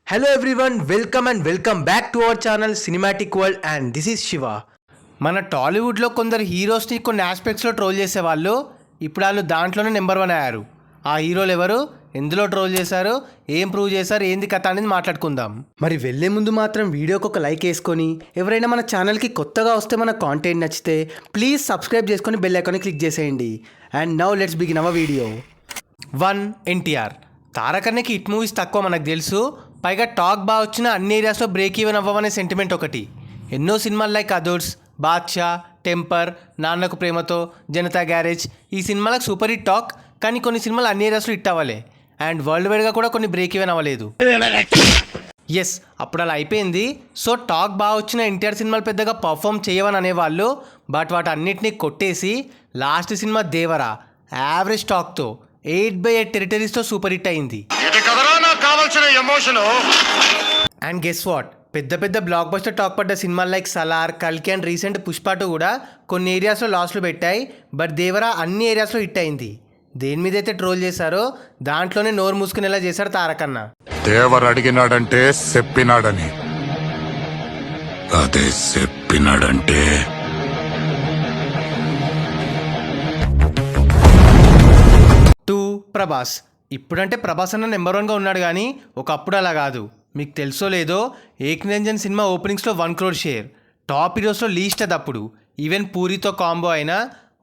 Hello everyone, welcome back to our channel Cinematic World and this is Shiva. మన టాలీవుడ్లో కొందరు హీరోస్ని కొన్ని ఆస్పెక్ట్స్లో troll చేసేవాళ్ళు ఇప్పుడు వాళ్ళు దాంట్లోనే నెంబర్ 1 అయ్యారు. ఆ హీరోలు ఎవరు, ఎందులో ట్రోల్ చేశారు, ఏం ప్రూవ్ చేశారు, ఏంది కథ అనేది మాట్లాడుకుందాం. మరి వెళ్ళే ముందు మాత్రం వీడియోకి ఒక లైక్ వేసుకొని, ఎవరైనా మన ఛానల్కి కొత్తగా వస్తే మన కాంటెంట్ నచ్చితే ప్లీజ్ సబ్స్క్రైబ్ చేసుకొని బెల్ ఐకాన్ని క్లిక్ చేసేయండి. And now let's begin our video. 1. NTR. తారకన్నకి హిట్ మూవీస్ తక్కువ మనకు తెలుసు, పైగా టాక్ బాగా వచ్చిన అన్ని ఏరియాస్లో బ్రేక్ ఈవెన్ అవ్వమనే సెంటిమెంట్ ఒకటి. ఎన్నో సినిమాలు like others, Badshah, temper, Nannaku Prematho, Janata garage ఈ సినిమాలకు సూపర్ హిట్ టాక్. కానీ కొన్ని సినిమాలు అన్ని ఏరియాస్లో హిట్ అవ్వలే అండ్ వరల్డ్ వైడ్గా కూడా కొన్ని బ్రేక్ ఈవెన్ అవ్వలేదు. ఎస్, అప్పుడు అలా అయిపోయింది. సో టాక్ బాగా వచ్చిన ఎన్టీఆర్ సినిమాలు పెద్దగా పర్ఫామ్ చేయవని అనేవాళ్ళు, బట్ వాటి అన్నిటినీ కొట్టేసి లాస్ట్ సినిమా దేవరా యావరేజ్ టాక్తో 8/8 టెరిటరీస్తో సూపర్ హిట్ అయింది. అండ్ గెస్ వాట్, పెద్ద పెద్ద బ్లాక్ బస్టర్ టాక్ పడ్డ సినిమాలు లైక్ సలార్, కల్కి అండ్ రీసెంట్ పుష్ప 2 కూడా కొన్ని ఏరియాస్లో లాస్లు పెట్టాయి, బట్ దేవరా అన్ని ఏరియాస్లో హిట్ అయింది. దేని మీద అయితే ట్రోల్ చేశారో దాంట్లోనే నోరు మూసుకునేలా చేశారు తారకన్న. దేవర్ అడిగినాడంటే చెప్పినాడని, అదే చెప్పినాడంటే. 2. ప్రభాస్. ఇప్పుడంటే ప్రభాస్ అన్న నెంబర్ 1గా ఉన్నాడు, కానీ ఒకప్పుడు అలా కాదు. మీకు తెలుసో లేదో, ఏక్ నిరంజన్ సినిమా ఓపెనింగ్స్లో 1 crore షేర్, టాప్ హీరోస్లో లీస్ట్ అది అప్పుడు. ఈవెన్ పూరితో కాంబో అయినా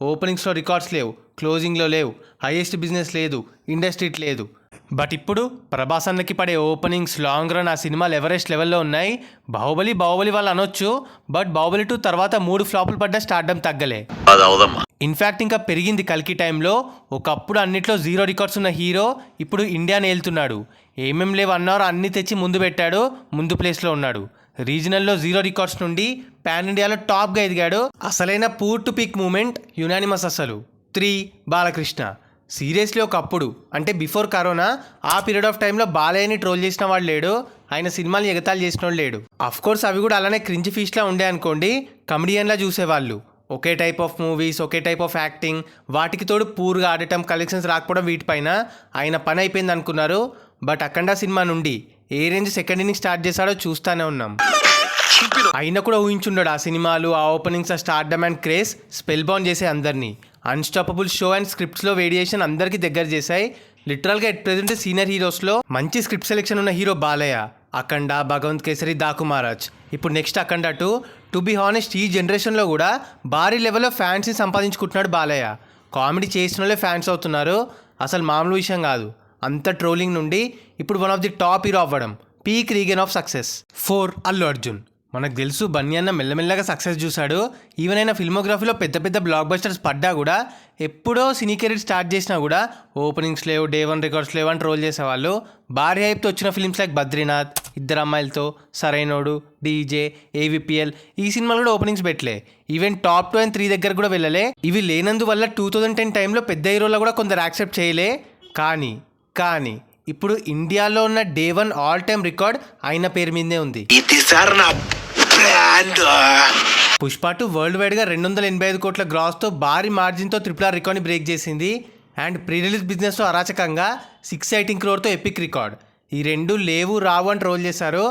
ఓపెనింగ్స్లో రికార్డ్స్ లేవు, క్లోజింగ్లో లేవు, హైయెస్ట్ బిజినెస్ లేదు, ఇండస్ట్రీ లేదు. బట్ ఇప్పుడు ప్రభాస్ అన్నకి పడే ఓపెనింగ్స్, లాంగ్ రన్ ఆ సినిమాలు ఎవరెస్ట్ లెవెల్లో ఉన్నాయి. బాహుబలి వాళ్ళు అనొచ్చు, బట్ బాహుబలి 2 తర్వాత 3 ఫ్లాపులు పడ్డ స్టార్డమ్ తగ్గలే. ఇన్ఫ్యాక్ట్ ఇంకా పెరిగింది కల్కి టైంలో. ఒకప్పుడు అన్నిట్లో 0 రికార్డ్స్ ఉన్న హీరో ఇప్పుడు ఇండియాని ఏలుతున్నాడు. ఏమేం లేవు అన్నారు అన్ని తెచ్చి ముందు పెట్టాడు, ముందు ప్లేస్లో ఉన్నాడు. రీజనల్లో 0 రికార్డ్స్ నుండి పాన్ ఇండియాలో టాప్గా ఎదిగాడు. అసలైన poor to peak moment unanimous అసలు. 3. బాలకృష్ణ. సీరియస్లీ ఒకప్పుడు అంటే బిఫోర్ కరోనా ఆ పీరియడ్ ఆఫ్ టైంలో బాలయ్యని ట్రోల్ చేసిన వాడు లేడు, ఆయన సినిమాలు ఎగతాలు చేసిన వాడు లేడు. అఫ్కోర్స్ అవి కూడా అలానే క్రింజ్ ఫీస్లా ఉండే అనుకోండి, కమెడియన్లా చూసేవాళ్ళు. ఒకే టైప్ ఆఫ్ మూవీస్, ఒకే టైప్ ఆఫ్ యాక్టింగ్, వాటికి తోడు పూర్గా ఆడటం, కలెక్షన్స్ రాకపోవడం, వీటిపైన ఆయన పని అయిపోయింది అనుకున్నారు. బట్ అఖండ సినిమా నుండి ఏ రేంజ్ సెకండ్ ఇన్నింగ్ స్టార్ట్ చేశాడో చూస్తూనే ఉన్నాం. అయినా కూడా ఊహించుండడు ఆ సినిమాలు, ఆ ఓపెనింగ్స్, ఆ stardom and craze spellbound చేసే అందరినీ. అన్స్టాపబుల్ షో అండ్ స్క్రిప్ట్స్లో వేరియేషన్ అందరికీ దగ్గర చేశాయి. లిటరల్గా ఎట్ ప్రెజెంట్ సీనియర్ హీరోస్లో మంచి స్క్రిప్ట్ సెలెక్షన్ ఉన్న హీరో బాలయ్య. అఖండ, భగవంత్ కేసరి, దాకు మహారాజ్, ఇప్పుడు next Akhanda 2. To be honest ఈ జనరేషన్లో కూడా భారీ లెవెల్లో ఫ్యాన్స్ని సంపాదించుకుంటున్నాడు బాలయ్య. కామెడీ చేసిన వాళ్ళే ఫ్యాన్స్ అవుతున్నారు, అసలు మామూలు విషయం కాదు. అంత ట్రోలింగ్ నుండి ఇప్పుడు one of the top hero అవ్వడం peak reign of success. 4. Allu Arjun. మనకు తెలుసు బన్నీ అన్న మెల్లమెల్లగా సక్సెస్ చూశాడు. ఈవెన్ అయినా ఫిల్మోగ్రఫీలో పెద్ద పెద్ద బ్లాక్ బస్టర్స్ పడ్డా కూడా, ఎప్పుడో సినీ కెరీర్ స్టార్ట్ చేసినా కూడా ఓపెనింగ్స్ లేవు, డే 1 రికార్డ్స్ లేవు అని ట్రోల్ చేసేవాళ్ళు. భారీ హైప్తో వచ్చిన ఫిల్మ్స్ లైక్ బద్రీనాథ్, ఇద్దరు అమ్మాయిలతో, సరైనోడు, డీజే, ఏవిపిఎల్ ఈ సినిమాలు కూడా ఓపెనింగ్స్ పెట్టలే. ఈవెన్ టాప్ 2 and 3 దగ్గర కూడా వెళ్ళలే. ఇవి లేనందువల్ల 2010 టైంలో పెద్ద హీరోలో కూడా కొందరు యాక్సెప్ట్ చేయలే. కానీ ఇప్పుడు ఇండియాలో ఉన్న డే 1 ఆల్ టైమ్ రికార్డ్ ఆయన పేరు మీదే ఉంది. పుష్ప 2 వరల్డ్ వైడ్గా 285 కోట్ల గ్రాస్తో భారీ మార్జిన్తో RRR రికార్డ్ని బ్రేక్ చేసింది. అండ్ ప్రీ రిలీజ్ బిజినెస్లో అరాచకంగా 618 crore ఎపిక్ రికార్డ్. ఈ 2 లేవు రావు అని ట్రోల్ చేశారు.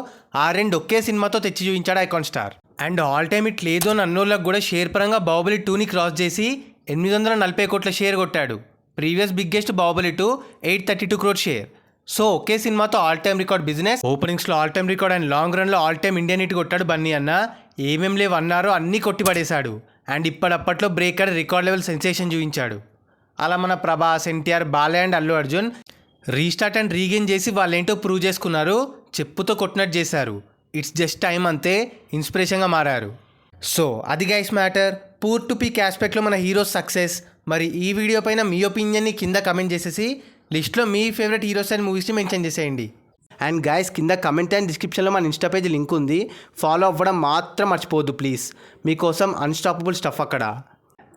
ఆ 2 ఒకే సినిమాతో తెచ్చి చూపించాడు icon star. And all time it లేదు అని అన్నోళ్ళకి కూడా షేర్ పరంగా బాహుబలి 2ని క్రాస్ చేసి 840 కోట్ల షేర్ కొట్టాడు. Previous biggest Baahubali 2 832 crore share. So ఒకే సినిమాతో ఆల్ టైమ్ రికార్డ్ బిజినెస్, ఓపెనింగ్స్లో all time record and long రన్లో ఆల్ టైమ్ ఇండియన్ హిట్ కొట్టాడు బన్నీ అన్న. ఏమేం లేవు అన్నారో అన్నీ కొట్టి పడేశాడు. అండ్ ఇప్పటిప్పట్లో బ్రేక్ అని రికార్డ్ లెవెల్ సెన్సేషన్ చూపించాడు. అలా మన Prabhas, NTR, Balayya and Allu Arjun restart and regain చేసి వాళ్ళేంటో ప్రూవ్ చేసుకున్నారు. చెప్పుతో కొట్టినట్టు చేశారు. ఇట్స్ జస్ట్ టైం అంతే, ఇన్స్పిరేషన్గా మారారు. సో అది guys matter. Poor to peak ఆస్పెక్ట్లో మన హీరోస్ సక్సెస్. మరి ఈ వీడియో పైన మీ ఒపీనియన్ని కింద కమెంట్ చేసేసి లిస్ట్లో మీ ఫేవరెట్ హీరోస్ అండ్ మూవీస్ని మెన్షన్ చేసేయండి. అండ్ గైస్ కింద కమెంట్ అండ్ డిస్క్రిప్షన్లో మన ఇన్స్టా పేజ్ లింక్ ఉంది, ఫాలో అవ్వడం మాత్రం మర్చిపోవద్దు ప్లీజ్. మీకోసం అన్స్టాపబుల్ స్టఫ్ అక్కడ.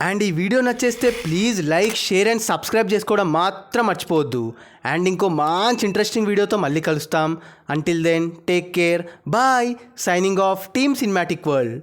అండ్ ఈ వీడియో నచ్చేస్తే please like, share and subscribe చేసుకోవడం మాత్రం మర్చిపోవద్దు. అండ్ ఇంకో మంచి ఇంట్రెస్టింగ్ వీడియోతో మళ్ళీ కలుస్తాం. Until then take care, bye. Signing off team cinematic world.